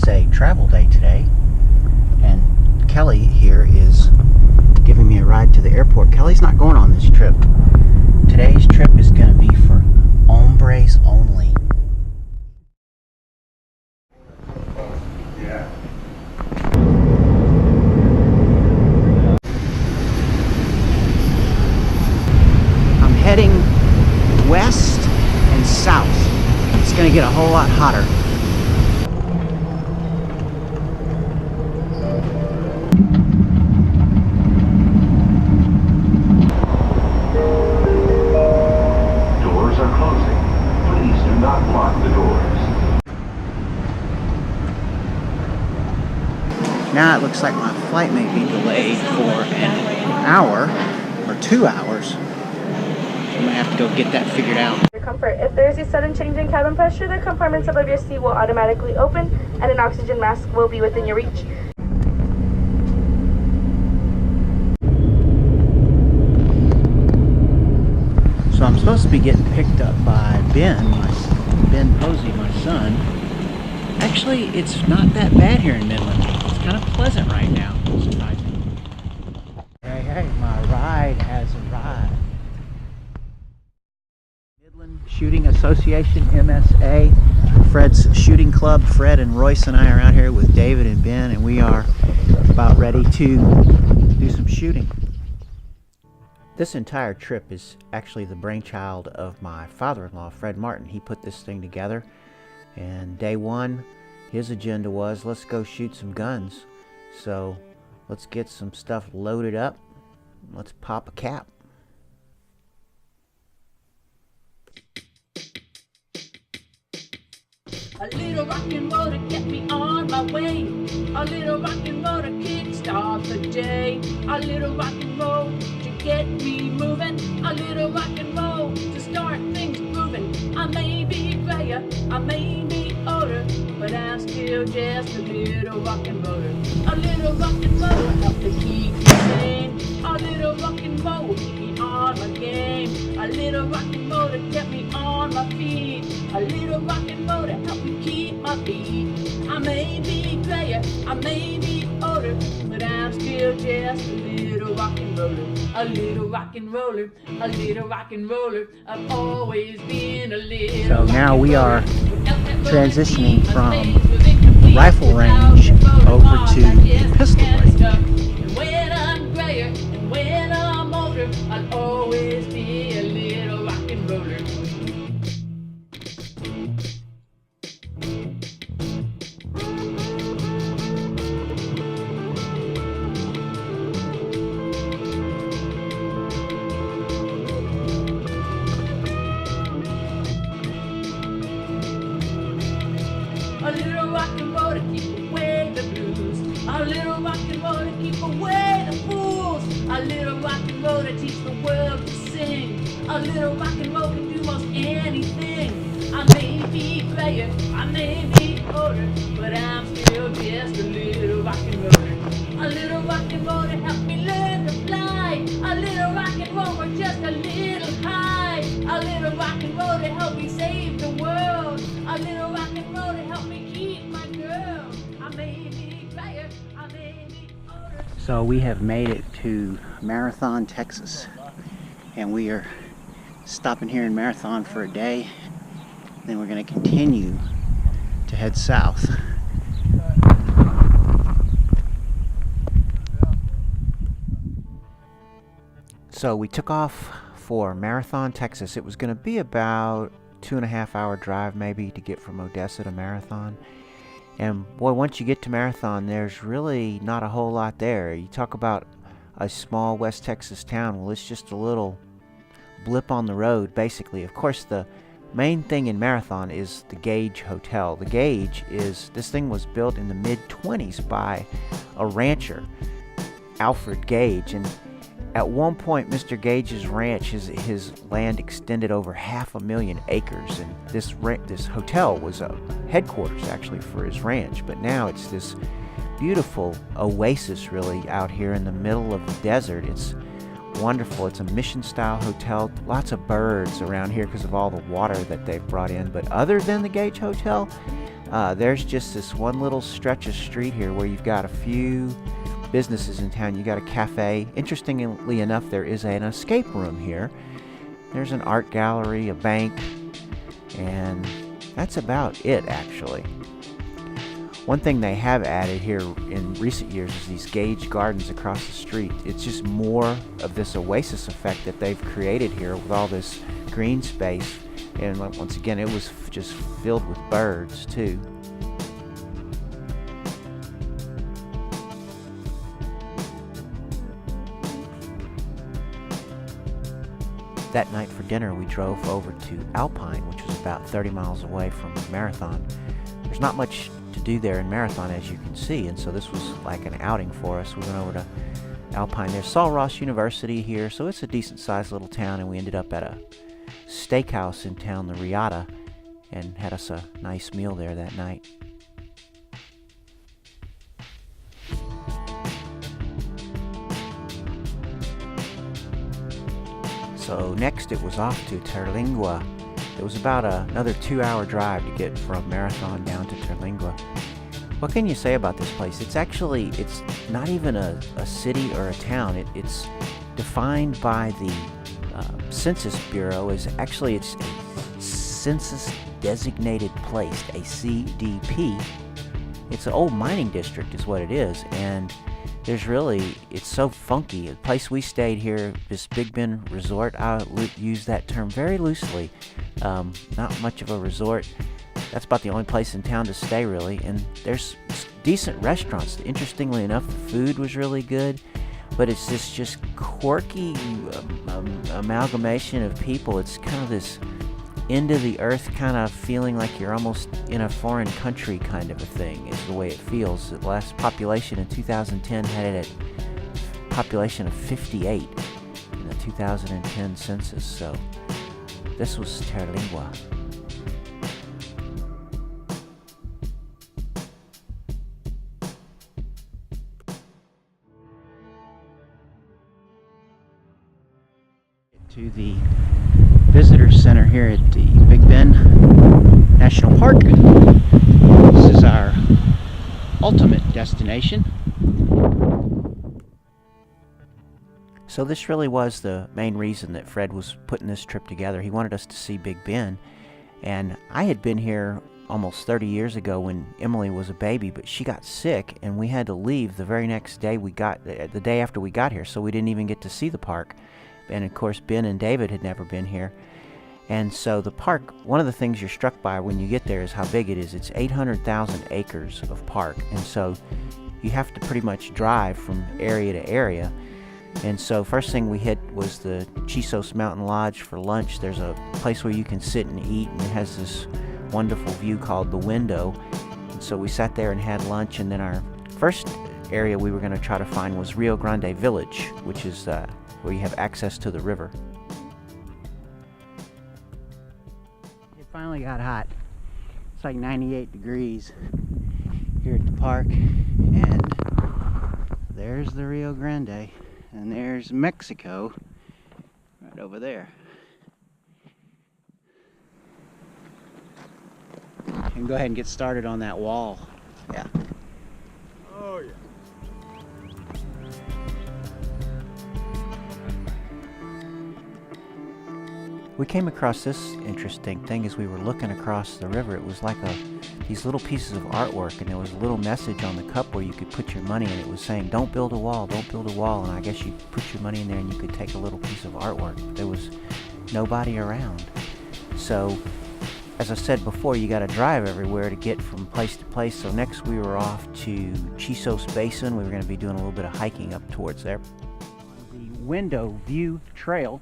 is a travel day today, and Kelly here is giving me a ride to the airport. Kelly's not going on this trip. Today's trip is going to be for hombres only. Yeah. I'm heading west and south. It's going to get a whole lot hotter. Doors are closing. Please do not lock the doors. Now it looks like my flight may be delayed for an hour or 2 hours. I'm going to have to go get that figured out. Your comfort. If there is a sudden change in cabin pressure, the compartments above your seat will automatically open and an oxygen mask will be within your reach. So I'm supposed to be getting picked up by Ben Posey, my son. Actually, it's not that bad here in Midland. It's kind of pleasant right now. Surprising. Hey, my ride has arrived. Midland Shooting Association, MSA. Fred's shooting club. Fred and Royce and I are out here with David and Ben, and we are about ready to do some shooting. This entire trip is actually the brainchild of my father-in-law, Fred Martin. He put this thing together, and day one, his agenda was, let's go shoot some guns. So let's get some stuff loaded up. Let's pop a cap. A little rock and roll to get me on my way. A little rock and roll to kickstart the day. A little rock and roll to get me moving. A little rock and roll to start things moving. I may be grayer, I may be older, but I'm still just a little rock and roller. A little rock and roll to help to keep me sane. A little rock and roll to keep me on my game. A little rock and roll to get me on my feet. A little rock and roll to help me keep my beat. I may be grayer, I may be older, but I'm still just a little rock and roller. A little rock and roller, a little rock and roller. I've always been a little. So now we are transitioning from rifle range over to pistol range. And when I'm grayer and when I'm older, I'll always be a little rock and roller. A little rock and roll to keep away the blues. A little rock and roll to keep away the fools. A little rock and roll to teach the world to sing. A little rock and roll can do most anything. I may be grayer, I may be older, but I'm still just a little rock and roller. A little rock and roll to help me learn to fly. A little rock and roll for just a little high. A little rock and roll to help me save the world. A little rock and roll to help me keep my girl. I may be grayer, I may be older. So we have made it to Marathon, Texas, and we are stopping here in Marathon for a day. Then we're going to continue to head south. So we took off for Marathon, Texas. It was going to be about 2.5 hour drive maybe to get from Odessa to Marathon. And boy, once you get to Marathon, there's really not a whole lot there. You talk about a small West Texas town. Well, it's just a little blip on the road, basically. Of course, the main thing in Marathon is the Gage Hotel. The Gage this thing was built in the mid-20s by a rancher, Alfred Gage, and at one point Mr. Gage's ranch, his land extended over 500,000 acres, and this hotel was a headquarters actually for his ranch. But now it's this beautiful oasis really out here in the middle of the desert. It's wonderful. It's a mission style hotel. Lots of birds around here because of all the water that they've brought in. But other than the Gage Hotel, There's just this one little stretch of street here where you've got a few businesses in town. You got a cafe. Interestingly enough, there is an escape room here. There's an art gallery, a bank, and that's about it, actually. One thing they have added here in recent years is these gauge gardens across the street. It's just more of this oasis effect that they've created here with all this green space. And once again, it was just filled with birds, too. That night for dinner, we drove over to Alpine, which was about 30 miles away from Marathon. There's not much to do there in Marathon, as you can see, and so this was like an outing for us. We went over to Alpine. There's Sul Ross University here, so it's a decent-sized little town, and we ended up at a steakhouse in town, the Riata, and had us a nice meal there that night. So next it was off to Terlingua. It was about another 2-hour drive to get from Marathon down to Terlingua. What can you say about this place? It's not even a city or a town. It's defined by the Census Bureau as actually it's a census designated place, a CDP. It's an old mining district is what it is, and it's so funky. The place we stayed here, this Big Bend Resort, I use that term very loosely. Not much of a resort. That's about the only place in town to stay, really. And there's decent restaurants. Interestingly enough, the food was really good, but it's this just quirky amalgamation of people. It's kind of this end-of-the-earth kind of feeling like you're almost in a foreign country kind of a thing is the way it feels. The last population in 2010 had it at population of 58 in the 2010 census. So this was Terlingua. To the visitor center here at the Big Bend National Park. This is our ultimate destination. So this really was the main reason that Fred was putting this trip together. He wanted us to see Big Bend, and I had been here almost 30 years ago when Emily was a baby, but she got sick and we had to leave the very next day the day after we got here, so we didn't even get to see the park. And of course Ben and David had never been here. And so the park, one of the things you're struck by when you get there is how big it is. It's 800,000 acres of park, and so you have to pretty much drive from area to area. And so first thing we hit was the Chisos Mountain Lodge for lunch. There's a place where you can sit and eat, and it has this wonderful view called The Window. And so we sat there and had lunch, and then our first area we were going to try to find was Rio Grande Village, which is where you have access to the river. It finally got hot. It's like 98 degrees here at the park, and there's the Rio Grande, and there's Mexico right over there. You can go ahead and get started on that wall. Yeah. Oh yeah. We came across this interesting thing as we were looking across the river. It was like these little pieces of artwork, and there was a little message on the cup where you could put your money in. It was saying, "Don't build a wall, don't build a wall." And I guess you put your money in there and you could take a little piece of artwork. But there was nobody around. So, as I said before, you got to drive everywhere to get from place to place. So next we were off to Chisos Basin. We were going to be doing a little bit of hiking up towards there. The Window View Trail.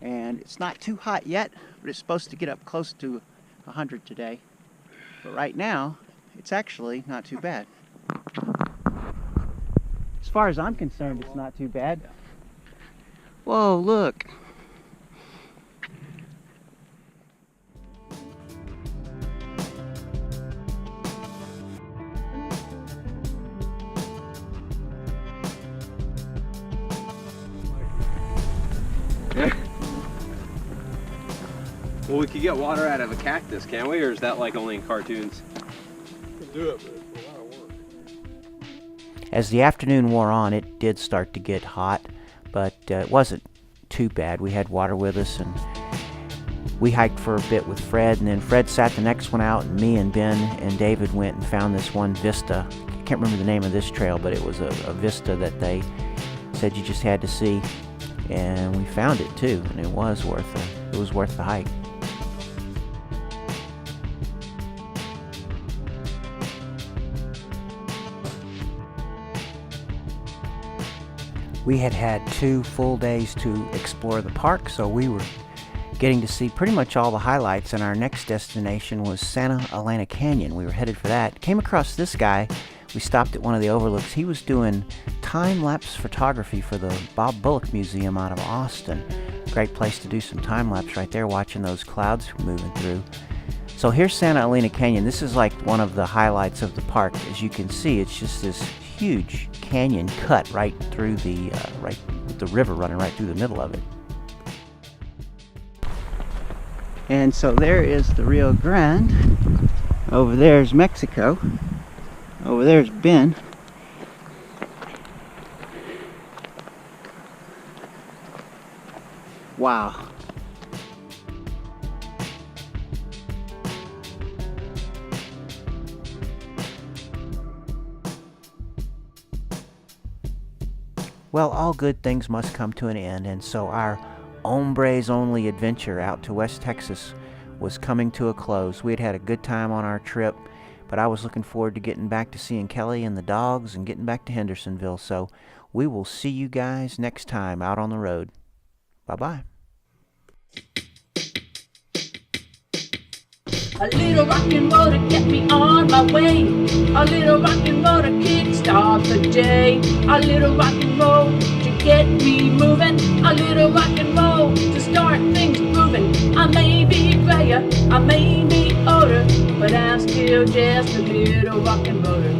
And it's not too hot yet, but it's supposed to get up close to 100 today. But right now, it's actually not too bad. As far as I'm concerned, it's not too bad. Whoa, look. Well, we could get water out of a cactus, can't we? Or is that like only in cartoons? You can do it, but it's a lot of work. As the afternoon wore on, it did start to get hot, but it wasn't too bad. We had water with us, and we hiked for a bit with Fred, and then Fred sat the next one out, and me and Ben and David went and found this one vista. I can't remember the name of this trail, but it was a vista that they said you just had to see, and we found it too, and it was worth the hike. We had had 2 full days to explore the park, so we were getting to see pretty much all the highlights, and our next destination was Santa Elena Canyon. We were headed for that. Came across this guy. We stopped at one of the overlooks. He was doing time-lapse photography for the Bob Bullock Museum out of Austin. Great place to do some time-lapse right there, watching those clouds moving through. So here's Santa Elena Canyon. This is like one of the highlights of the park. As you can see, it's just this huge canyon cut right through the with the river running right through the middle of it. And so there is the Rio Grande. Over there's Mexico. Over there's Ben. Wow. Well, all good things must come to an end, and so our hombres only adventure out to West Texas was coming to a close. We had had a good time on our trip, but I was looking forward to getting back to seeing Kelly and the dogs and getting back to Hendersonville. So we will see you guys next time out on the road. Bye-bye. A little rock and roll to get me on my way. A little rock and roll to kickstart the day. A little rock and roll to get me moving. A little rock and roll to start things moving. I may be grayer, I may be older, but I'm still just a little rock and roller.